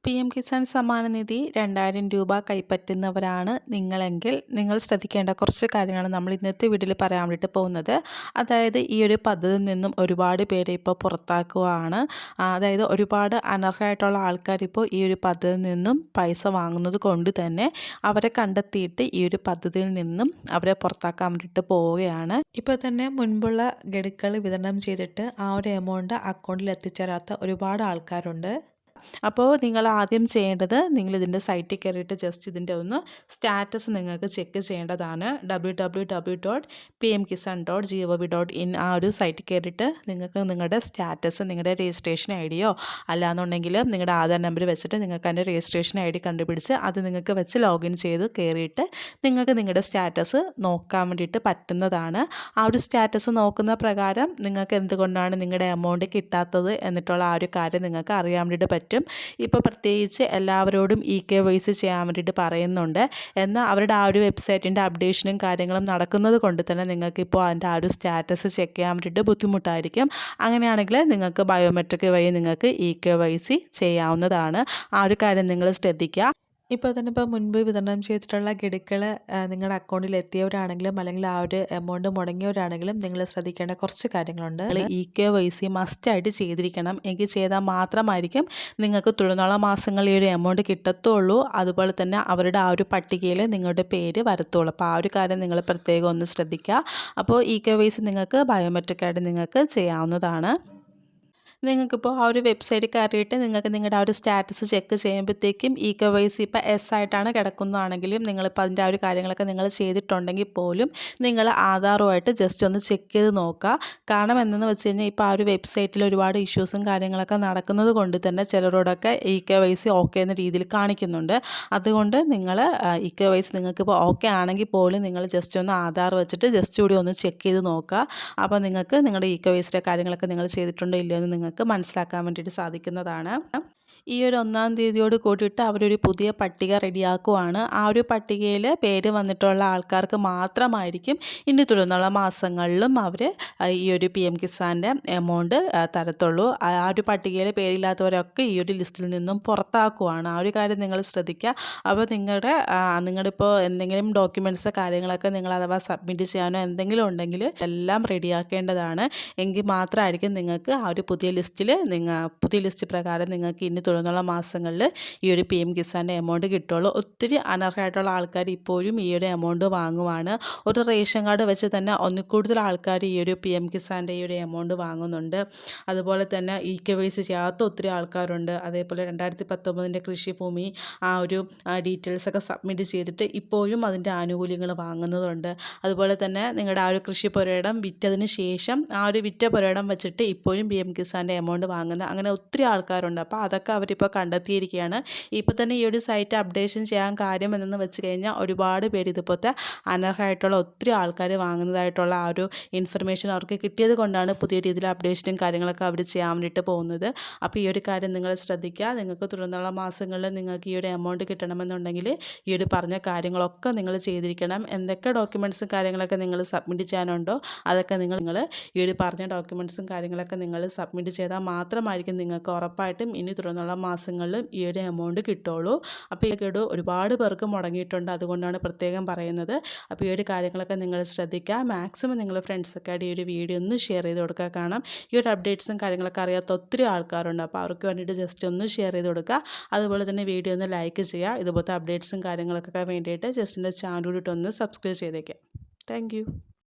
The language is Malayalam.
PM കിസാൻ സമ്മാന നിധി 2000 രൂപ കൈപ്പറ്റുന്നവരാണ് നിങ്ങളെങ്കിൽ നിങ്ങൾ ശ്രദ്ധിക്കേണ്ട കുറച്ച് കാര്യങ്ങളാണ് നമ്മൾ ഇന്നത്തെ വീഡിയോയിൽ പറയാൻ വേണ്ടിയിട്ട് പോകുന്നത്. അതായത് ഈ ഒരു പദ്ധതിയിൽ നിന്നും ഒരുപാട് പേരെ ഇപ്പോൾ പുറത്താക്കുകയാണ്. അതായത് ഒരുപാട് അനർഹരായിട്ടുള്ള ആൾക്കാർ ഇപ്പോൾ ഈ ഒരു പദ്ധതിയിൽ നിന്നും പൈസ വാങ്ങുന്നത് കൊണ്ട് തന്നെ അവരെ കണ്ടെത്തിയിട്ട് ഈ ഒരു പദ്ധതിയിൽ നിന്നും അവരെ പുറത്താക്കാൻ വേണ്ടിയിട്ട് പോവുകയാണ്. ഇപ്പോൾ തന്നെ മുൻപുള്ള ഗഡുക്കൾ വിതരണം ചെയ്തിട്ട് ആ ഒരു എമൗണ്ട് അക്കൗണ്ടിൽ എത്തിച്ചേരാത്ത ഒരുപാട് ആൾക്കാരുണ്ട്. അപ്പോൾ നിങ്ങൾ ആദ്യം ചെയ്യേണ്ടത് ഇതിൻ്റെ സൈറ്റിൽ കയറിയിട്ട് ജസ്റ്റ് ഇതിൻ്റെ ഒന്ന് സ്റ്റാറ്റസ് നിങ്ങൾക്ക് ചെക്ക് ചെയ്യേണ്ടതാണ്. www.pmkisan.gov.in ആ ഒരു സൈറ്റിൽ കയറിയിട്ട് നിങ്ങൾക്ക് നിങ്ങളുടെ സ്റ്റാറ്റസ്, നിങ്ങളുടെ രജിസ്ട്രേഷൻ ഐ ഡിയോ അല്ലാന്നുണ്ടെങ്കിൽ നിങ്ങളുടെ ആധാർ നമ്പർ വെച്ചിട്ട് നിങ്ങൾക്ക് അതിൻ്റെ രജിസ്ട്രേഷൻ ഐ ഡി കണ്ടുപിടിച്ച് അത് നിങ്ങൾക്ക് വെച്ച് ലോഗിൻ ചെയ്ത് കയറിയിട്ട് നിങ്ങൾക്ക് നിങ്ങളുടെ സ്റ്റാറ്റസ് നോക്കാൻ വേണ്ടിയിട്ട് പറ്റുന്നതാണ്. ആ ഒരു സ്റ്റാറ്റസ് നോക്കുന്ന പ്രകാരം നിങ്ങൾക്ക് എന്തുകൊണ്ടാണ് നിങ്ങളുടെ എമൗണ്ട് കിട്ടാത്തത് എന്നിട്ടുള്ള ആ ഒരു കാര്യം നിങ്ങൾക്ക് അറിയാൻ വേണ്ടിയിട്ട് പറ്റും. ഇപ്പോൾ പ്രത്യേകിച്ച് എല്ലാവരോടും KYC ചെയ്യാൻ വേണ്ടിയിട്ട് പറയുന്നുണ്ട്. എന്നാൽ അവരുടെ ആ ഒരു വെബ്സൈറ്റിൻ്റെ അപ്ഡേഷനും കാര്യങ്ങളും നടക്കുന്നത് കൊണ്ട് തന്നെ നിങ്ങൾക്ക് ഇപ്പോൾ അതിൻ്റെ ആ ഒരു സ്റ്റാറ്റസ് ചെക്ക് ചെയ്യാൻ വേണ്ടിയിട്ട് ബുദ്ധിമുട്ടായിരിക്കും. അങ്ങനെയാണെങ്കിൽ നിങ്ങൾക്ക് ബയോമെട്രിക് വഴി നിങ്ങൾക്ക് KYC ചെയ്യാവുന്നതാണ്. ആ ഒരു കാര്യം നിങ്ങൾ ശ്രദ്ധിക്കുക. ഇപ്പോൾ തന്നെ മുൻപ് വിതരണം ചെയ്തിട്ടുള്ള ഗഡുക്കൾ നിങ്ങളുടെ അക്കൗണ്ടിൽ എത്തിയവരാണെങ്കിലും അല്ലെങ്കിൽ ആ ഒരു എമൗണ്ട് മുടങ്ങിയവരാണെങ്കിലും നിങ്ങൾ ശ്രദ്ധിക്കേണ്ട കുറച്ച് കാര്യങ്ങളുണ്ട്. KYC മസ്റ്റായിട്ട് ചെയ്തിരിക്കണം. എങ്കിൽ ചെയ്താൽ മാത്രമായിരിക്കും നിങ്ങൾക്ക് തുടർന്നുള്ള മാസങ്ങളിൽ ഈ ഒരു എമൗണ്ട് കിട്ടത്തുള്ളൂ. അതുപോലെ തന്നെ അവരുടെ ആ ഒരു പട്ടികയിൽ നിങ്ങളുടെ പേര് വരത്തുള്ളൂ. അപ്പോൾ ആ ഒരു കാര്യം നിങ്ങൾ പ്രത്യേകം ഒന്ന് ശ്രദ്ധിക്കുക. അപ്പോൾ KYC നിങ്ങൾക്ക് ബയോമെട്രിക്കായിട്ട് നിങ്ങൾക്ക് ചെയ്യാവുന്നതാണ്. നിങ്ങൾക്കിപ്പോൾ ആ ഒരു വെബ്സൈറ്റ് കയറിയിട്ട് നിങ്ങൾക്ക് നിങ്ങളുടെ ആ ഒരു സ്റ്റാറ്റസ് ചെക്ക് ചെയ്യുമ്പോഴത്തേക്കും KYC ഇപ്പോൾ എസ് ആയിട്ടാണ് കിടക്കുന്നതാണെങ്കിലും നിങ്ങളിപ്പോൾ അതിൻ്റെ ആ ഒരു കാര്യങ്ങളൊക്കെ നിങ്ങൾ ചെയ്തിട്ടുണ്ടെങ്കിൽ പോലും നിങ്ങൾ ആധാറുമായിട്ട് ജസ്റ്റ് ഒന്ന് ചെക്ക് ചെയ്ത് നോക്കുക. കാരണം എന്തെന്ന് വെച്ച് കഴിഞ്ഞാൽ ഇപ്പോൾ ആ ഒരു വെബ്സൈറ്റിൽ ഒരുപാട് ഇഷ്യൂസും കാര്യങ്ങളൊക്കെ നടക്കുന്നത് കൊണ്ട് തന്നെ ചിലരോടൊക്കെ KYC ഓക്കെ എന്ന രീതിയിൽ കാണിക്കുന്നുണ്ട്. അതുകൊണ്ട് നിങ്ങൾ KYC നിങ്ങൾക്കിപ്പോൾ ഓക്കെ ആണെങ്കിൽ പോലും നിങ്ങൾ ജസ്റ്റ് ഒന്ന് ആധാർ വെച്ചിട്ട് ജസ്റ്റ് കൂടി ഒന്ന് ചെക്ക് ചെയ്ത് നോക്കുക. അപ്പോൾ നിങ്ങൾക്ക് നിങ്ങളുടെ KYCയുടെ കാര്യങ്ങളൊക്കെ നിങ്ങൾ ചെയ്തിട്ടുണ്ടോ ഇല്ലയോ എന്ന് നിങ്ങൾക്ക് മനസ്സിലാക്കാൻ വേണ്ടിയിട്ട് സാധിക്കുന്നതാണ്. ഈ ഒരു 1-ാം തീയതിയോട് കൂടിയിട്ട് അവരൊരു പുതിയ പട്ടിക റെഡിയാക്കുവാണ്. ആ ഒരു പട്ടികയിൽ പേര് വന്നിട്ടുള്ള ആൾക്കാർക്ക് മാത്രമായിരിക്കും ഇനി തുടർന്നുള്ള മാസങ്ങളിലും അവർ ഈ ഒരു PM കിസാൻ്റെ എമൗണ്ട് തരത്തുള്ളൂ. ആ ഒരു പട്ടികയിൽ പേരില്ലാത്തവരൊക്കെ ഈ ഒരു ലിസ്റ്റിൽ നിന്നും പുറത്താക്കുവാണ്. ആ ഒരു കാര്യം നിങ്ങൾ ശ്രദ്ധിക്കുക. അപ്പോൾ നിങ്ങളിപ്പോൾ എന്തെങ്കിലും ഡോക്യുമെൻറ്റ്സ് കാര്യങ്ങളൊക്കെ നിങ്ങൾ അഥവാ സബ്മിറ്റ് ചെയ്യാനോ എന്തെങ്കിലും ഉണ്ടെങ്കിൽ എല്ലാം റെഡിയാക്കേണ്ടതാണ്. എങ്കിൽ മാത്രമായിരിക്കും നിങ്ങൾക്ക് ആ ഒരു പുതിയ ലിസ്റ്റ് പ്രകാരം നിങ്ങൾക്ക് ഇനി തുടർന്നുള്ള മാസങ്ങളിൽ ഈ ഒരു PM കിസാൻ്റെ എമൗണ്ട് കിട്ടുള്ളൂ. ഒത്തിരി അനർഹരായിട്ടുള്ള ആൾക്കാർ ഇപ്പോഴും ഈ ഒരു എമൗണ്ട് വാങ്ങുവാണ്. ഒരു റേഷൻ കാർഡ് വെച്ച് തന്നെ ഒന്നിൽ കൂടുതൽ ആൾക്കാർ ഈ ഒരു PM കിസാൻ്റെ ഈ ഒരു എമൗണ്ട് വാങ്ങുന്നുണ്ട്. അതുപോലെ തന്നെ KYC ചെയ്യാത്ത ഒത്തിരി ആൾക്കാരുണ്ട്. അതേപോലെ 2019 കൃഷിഭൂമി ആ ഒരു ഡീറ്റെയിൽസൊക്കെ സബ്മിറ്റ് ചെയ്തിട്ട് ഇപ്പോഴും അതിൻ്റെ ആനുകൂല്യങ്ങൾ വാങ്ങുന്നതുണ്ട്. അതുപോലെ തന്നെ നിങ്ങളുടെ ആ ഒരു കൃഷി പുരയിടം വിറ്റതിന് ശേഷം ആ ഒരു വിറ്റ പുരയിടം വെച്ചിട്ട് ഇപ്പോഴും PM കിസാൻ്റെ എമൗണ്ട് വാങ്ങുന്ന അങ്ങനെ ഒത്തിരി ആൾക്കാരുണ്ട്. അപ്പോൾ അതൊക്കെ അവരിപ്പോൾ കണ്ടെത്തിയിരിക്കുകയാണ്. ഇപ്പോൾ തന്നെ ഈ ഒരു സൈറ്റ് അപ്ഡേഷൻ ചെയ്യാൻ കാര്യം എന്തെന്ന് വെച്ച് കഴിഞ്ഞാൽ ഒരുപാട് പേര് ഇതുപോലത്തെ അനർഹരായിട്ടുള്ള ഒത്തിരി ആൾക്കാർ വാങ്ങുന്നതായിട്ടുള്ള ആ ഒരു ഇൻഫർമേഷൻ അവർക്ക് കിട്ടിയത് കൊണ്ടാണ് പുതിയ രീതിയിൽ അപ്ഡേഷനും കാര്യങ്ങളൊക്കെ അവർ ചെയ്യാൻ വേണ്ടിയിട്ട് പോകുന്നത്. അപ്പോൾ ഈ ഒരു കാര്യം നിങ്ങൾ ശ്രദ്ധിക്കുക. നിങ്ങൾക്ക് തുടർന്നുള്ള മാസങ്ങളിൽ നിങ്ങൾക്ക് ഈ ഒരു എമൗണ്ട് കിട്ടണമെന്നുണ്ടെങ്കിൽ ഈ ഒരു പറഞ്ഞ കാര്യങ്ങളൊക്കെ നിങ്ങൾ ചെയ്തിരിക്കണം. എന്തൊക്കെ ഡോക്യുമെൻറ്റ്സും കാര്യങ്ങളൊക്കെ നിങ്ങൾ സബ്മിറ്റ് ചെയ്യാനുണ്ടോ അതൊക്കെ നിങ്ങൾ ഈ ഒരു പറഞ്ഞ ഡോക്യുമെൻറ്റ്സും കാര്യങ്ങളൊക്കെ നിങ്ങൾ സബ്മിറ്റ് ചെയ്താൽ മാത്രമായിരിക്കും നിങ്ങൾക്ക് ഉറപ്പായിട്ടും ഇനി തുടർന്നുള്ള മാസങ്ങളിലും ഈ ഒരു എമൗണ്ട് കിട്ടുള്ളൂ. അപ്പോൾ ഈ ഗഡു ഒരുപാട് പേർക്ക് മുടങ്ങിയിട്ടുണ്ട്. അതുകൊണ്ടാണ് പ്രത്യേകം പറയുന്നത്. അപ്പോൾ ഈ ഒരു കാര്യങ്ങളൊക്കെ നിങ്ങൾ ശ്രദ്ധിക്കുക. മാക്സിമം നിങ്ങൾ ഫ്രണ്ട്സൊക്കെ ആയിട്ട് ഈ ഒരു വീഡിയോ ഒന്ന് ഷെയർ ചെയ്ത് കൊടുക്കുക. കാരണം ഈ ഒരു അപ്ഡേറ്റ്സും കാര്യങ്ങളൊക്കെ അറിയാത്ത ഒത്തിരി ആൾക്കാരുണ്ട്. അപ്പോൾ അവർക്ക് വേണ്ടിയിട്ട് ജസ്റ്റ് ഒന്ന് ഷെയർ ചെയ്ത് കൊടുക്കുക. അതുപോലെ തന്നെ വീഡിയോ ഒന്ന് ലൈക്ക് ചെയ്യുക. ഇതുപോലത്തെ അപ്ഡേറ്റ്സും കാര്യങ്ങളൊക്കെ വേണ്ടിയിട്ട് ജസ്റ്റ് എൻ്റെ ചാനൽ കൂടിയിട്ട് ഒന്ന് സബ്സ്ക്രൈബ് ചെയ്തേക്കുക. Thank you.